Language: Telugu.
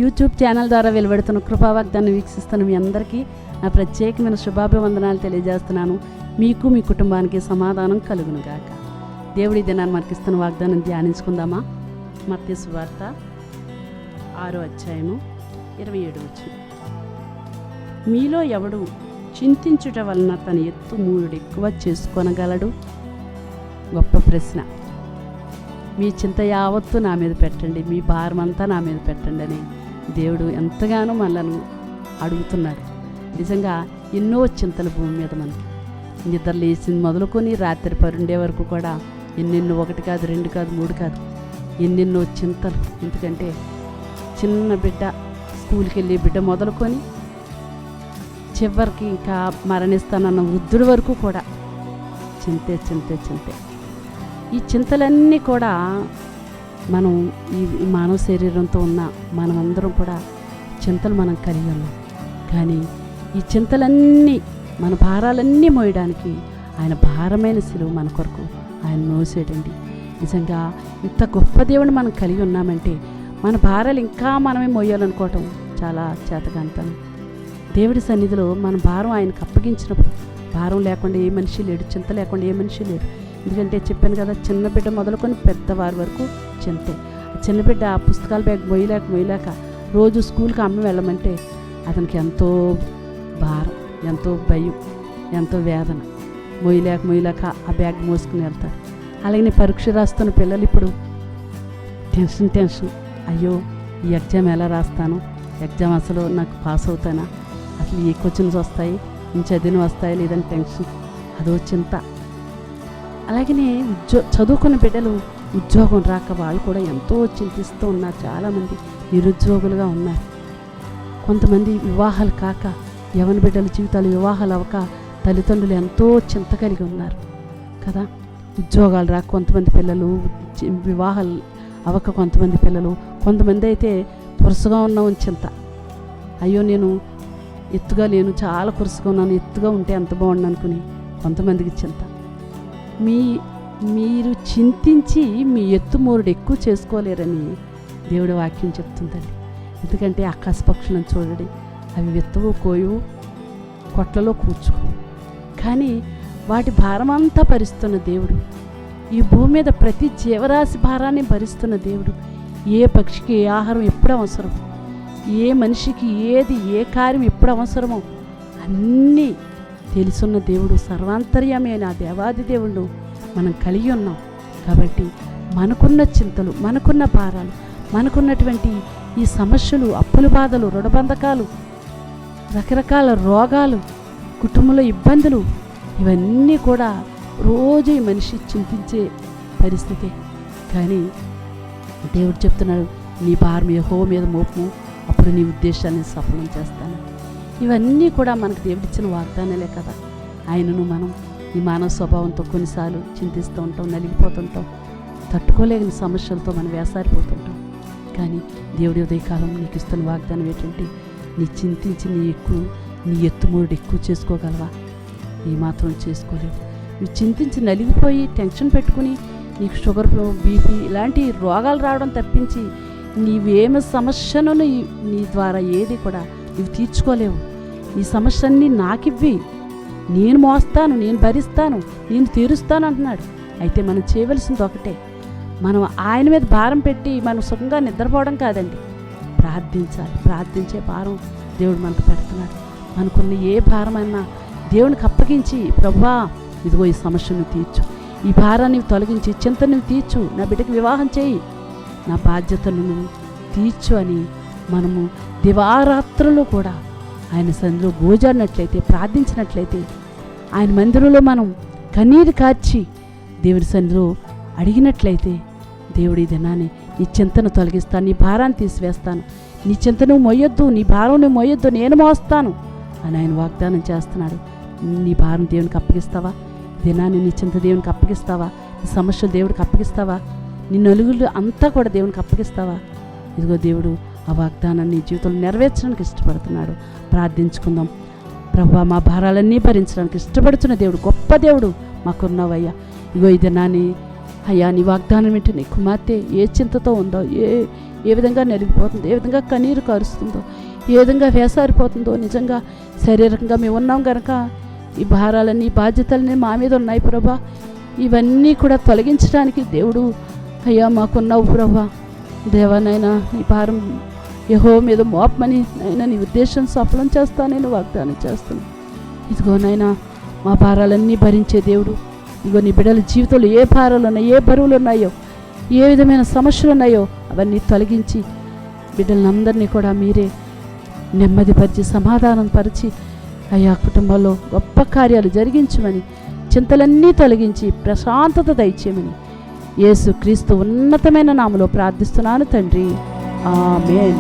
యూట్యూబ్ ఛానల్ ద్వారా వెలువడుతున్న కృపావాగ్దాన్ని వీక్షిస్తున్న మీ అందరికీ నా ప్రత్యేకమైన శుభాభివందనాలు తెలియజేస్తున్నాను. మీకు మీ కుటుంబానికి సమాధానం కలుగునుగాక. దేవుడి దినాన్ని మనకిస్తున్న వాగ్దానం ధ్యానించుకుందామా? మత్తయి సువార్త 6వ అధ్యాయము 27వ వచనం. మీలో ఎవడు చింతించుట వలన తన ఎత్తు మూడు ఎక్కువ చేసుకొనగలడు? గొప్ప ప్రశ్న. మీ చింత యావత్తు నా మీద పెట్టండి, మీ భారం అంతా నా మీద పెట్టండి అని దేవుడు ఎంతగానో మనల్ని అడుగుతున్నాడు. నిజంగా ఎన్నో చింతలు భూమి మీద మనకి. నిద్ర లేచింది మొదలుకొని రాత్రి పరుండే వరకు కూడా ఎన్నెన్నో, 1 కాదు 2 కాదు 3 కాదు, ఎన్నెన్నో చింతలు. ఎందుకంటే చిన్న బిడ్డ, స్కూల్కి వెళ్ళే బిడ్డ మొదలుకొని చివరికి ఇంకా మరణిస్తానన్న వృద్ధుడి వరకు కూడా చింతే చింతే చింతే. ఈ చింతలన్నీ కూడా మనం ఈ మానవ శరీరంతో ఉన్న మనమందరం కూడా చింతలు మనం కలిగి ఉన్నాం. కానీ ఈ చింతలన్నీ, మన భారాలన్నీ మోయడానికి ఆయన భారమైన సిలువ మన కొరకు ఆయన మోసేడండి. నిజంగా ఇంత గొప్ప దేవుని మనం కలిగి ఉన్నామంటే మన భారాలు ఇంకా మనమే మోయాలనుకోవటం చాలా చేతకాంతనం. దేవుడి సన్నిధిలో మన భారం ఆయనకు అప్పగించినప్పుడు భారం లేకుండా ఏ మనిషి లేడు, చింత లేకుండా ఏ మనిషి లేడు. ఎందుకంటే చెప్పాను కదా, చిన్న బిడ్డ మొదలుకొని పెద్దవారి వరకు చింతే. చిన్న బిడ్డ ఆ పుస్తకాల బ్యాగ్ మొయ్యలేక రోజు స్కూల్కి అమ్మ వెళ్ళమంటే అతనికి ఎంతో భారం, ఎంతో భయం, ఎంతో వేదన. మొయ్యలేక ఆ బ్యాగ్ మోసుకుని వెళ్తారు. అలాగే పరీక్ష రాస్తున్న పిల్లలు ఇప్పుడు టెన్షన్. అయ్యో, ఈ ఎగ్జామ్ ఎలా రాస్తాను, ఎగ్జామ్ అసలు నాకు పాస్ అవుతానా, అసలు ఏ క్వశ్చన్స్ వస్తాయి, నేను చదివిన వస్తాయి లేదని టెన్షన్, అదో చింత. అలాగనే చదువుకున్న బిడ్డలు ఉద్యోగం రాక వాళ్ళు కూడా ఎంతో చింతిస్తూ ఉన్నారు. చాలామంది నిరుద్యోగులుగా ఉన్నారు. కొంతమంది వివాహాలు కాక, యవన బిడ్డల జీవితాలు వివాహాలు అవ్వక తల్లిదండ్రులు ఎంతో చింత కలిగి ఉన్నారు కదా. ఉద్యోగాలు రాక కొంతమంది పిల్లలు, వివాహాలు అవ్వక కొంతమంది పిల్లలు, కొంతమంది అయితే పురుషగా ఉన్నామని చింత. అయ్యో, నేను ఎత్తుగా లేను, చాలా పురుషగా ఉన్నాను, ఎత్తుగా ఉంటే ఎంత బాగుండు అనుకుని కొంతమందికి చింత. మీరు చింతించి మీ ఎత్తు మూరుడు ఎక్కువ చేసుకోలేరని దేవుడి వాక్యం చెప్తుందండి. ఎందుకంటే ఆకాశ పక్షులను చూడండి, అవి విత్తవు, కోయవు, కొట్లలో కూర్చుకో, కానీ వాటి భారమంతా భరిస్తున్న దేవుడు. ఈ భూమి మీద ప్రతి జీవరాశి భారాన్ని భరిస్తున్న దేవుడు. ఏ పక్షికి ఏ ఆహారం ఎప్పుడు అవసరం, ఏ మనిషికి ఏది ఏ కార్యం ఎప్పుడు అవసరమో అన్నీ తెలుసున్న దేవుడు, సర్వాంతర్యామైన ఆ దేవాది దేవుడు మనం కలిగి ఉన్నాం. కాబట్టి మనకున్న చింతలు, మనకున్న భారాలు, మనకున్నటువంటి ఈ సమస్యలు, అప్పుల బాధలు, రుణబంధకాలు, రకరకాల రోగాలు, కుటుంబంలో ఇబ్బందులు, ఇవన్నీ కూడా రోజు ఈ మనిషి చింతించే పరిస్థితే. కానీ దేవుడు చెప్తున్నాడు, నీ భారం యెహోవా మీద మోపము, అప్పుడు నీ ఉద్దేశాన్ని సఫలం చేస్తాను. ఇవన్నీ కూడా మనకు దేవుడిచ్చిన వాగ్దానాలే కదా. ఆయనను మనం ఈ మానవ స్వభావంతో కొన్నిసార్లు చింతిస్తూ ఉంటాం, నలిగిపోతుంటాం, తట్టుకోలేని సమస్యలతో మనం వేసారిపోతుంటాం. కానీ దేవుడి ఉదయకాలం నీకు ఇస్తున్న వాగ్దానం ఏంటంటే, నీ చింతించి నీ ఎత్తుమూరుడు ఎక్కువ చేసుకోగలవా? ఈ మాత్రం చేసుకోలేవు. నువ్వు చింతించి నలిగిపోయి టెన్షన్ పెట్టుకుని నీకు షుగర్, బీపీ ఇలాంటి రోగాలు రావడం తప్పించి నీవేమి సమస్యను నీ ద్వారా ఏది కూడా నువ్వు తీర్చుకోలేవు. నీ సమస్యన్ని నాకివ్వి, నేను మోస్తాను, నేను భరిస్తాను, నేను తీరుస్తాను అంటున్నాడు. అయితే మనం చేయవలసింది ఒకటే, మనం ఆయన మీద భారం పెట్టి మనం సుఖంగా నిద్రపోవడం కాదండి, ప్రార్థించాలి. ప్రార్థించే భారం దేవుడు మనకు పెడుతున్నాడు. మనకున్న ఏ భారమైనా దేవునికి అప్పగించి, ప్రభువా ఇదిగో ఈ సమస్యను తీర్చు, ఈ భారాన్ని తొలగించి, చింతను తీర్చు, నా బిడ్డకి వివాహం చేయి, నా బాధ్యతలను తీర్చు అని మనము దివారాత్రులు కూడా ఆయన సన్నిధిలో గోజాడినట్లయితే, ప్రార్థించినట్లయితే, ఆయన మందిరంలో మనం కన్నీరు కార్చి దేవుడి సన్నిధిలో అడిగినట్లయితే, దేవుడి దినాన్ని నీ చింతను తొలగిస్తాను, నీ భారాన్ని తీసివేస్తాను, నీ చింతను మోయొద్దు, నీ భారం నువ్వు మోయొద్దు, నేను మోస్తాను అని ఆయన వాగ్దానం చేస్తున్నాడు. నీ భారం దేవునికి అప్పగిస్తావా? దినాన్ని నీ చింత దేవునికి అప్పగిస్తావా? నీ సమస్యలు దేవుడికి అప్పగిస్తావా? నీ నలుగురు అంతా కూడా దేవునికి అప్పగిస్తావా? ఇదిగో దేవుడు ఆ వాగ్దానాన్ని నీ జీవితంలో నెరవేర్చడానికి ఇష్టపడుతున్నాడు. ప్రార్థించుకుందాం. ప్రభువా, మా భారాలన్నీ భరించడానికి ఇష్టపడుతున్న దేవుడు, గొప్ప దేవుడు మాకున్నావయ్యా. ఇగో ఈ దినాన్ని అయ్యా నీ వాగ్దానం ఏంటి, నీ కుమార్తె ఏ చింతతో ఉందో, ఏ విధంగా నలిగిపోతుందో, ఏ విధంగా కన్నీరు కారుస్తుందో, ఏ విధంగా వేసారిపోతుందో, నిజంగా శారీరకంగా మేము ఉన్నాం కనుక ఈ భారాలన్నీ బాధ్యతలన్నీ మా మీద ఉన్నాయి ప్రభా. ఇవన్నీ కూడా తొలగించడానికి దేవుడు అయ్యా మాకున్నావు ప్రభా. దేవానైనా నీ భారం యెహోవా మీద మోపమని అయినా నీ ఉద్దేశం సఫలం చేస్తానని వాగ్దానం చేస్తున్నాను. ఇదిగోనైనా మా భారాలన్నీ భరించే దేవుడు, ఇదిగో నీ బిడ్డల జీవితంలో ఏ భారాలు ఉన్నాయో, ఏ బరువులు ఉన్నాయో, ఏ విధమైన సమస్యలు ఉన్నాయో అవన్నీ తొలగించి బిడ్డలందరినీ కూడా మీరే నెమ్మదిపరిచి సమాధానం పరిచి అయ్యా కుటుంబంలో గొప్ప కార్యాలు జరిగించమని, చింతలన్నీ తొలగించి ప్రశాంతత దయచేయమని యేసు క్రీస్తు ఉన్నతమైన నామములో ప్రార్థిస్తున్నాను తండ్రి. ఆమేన్.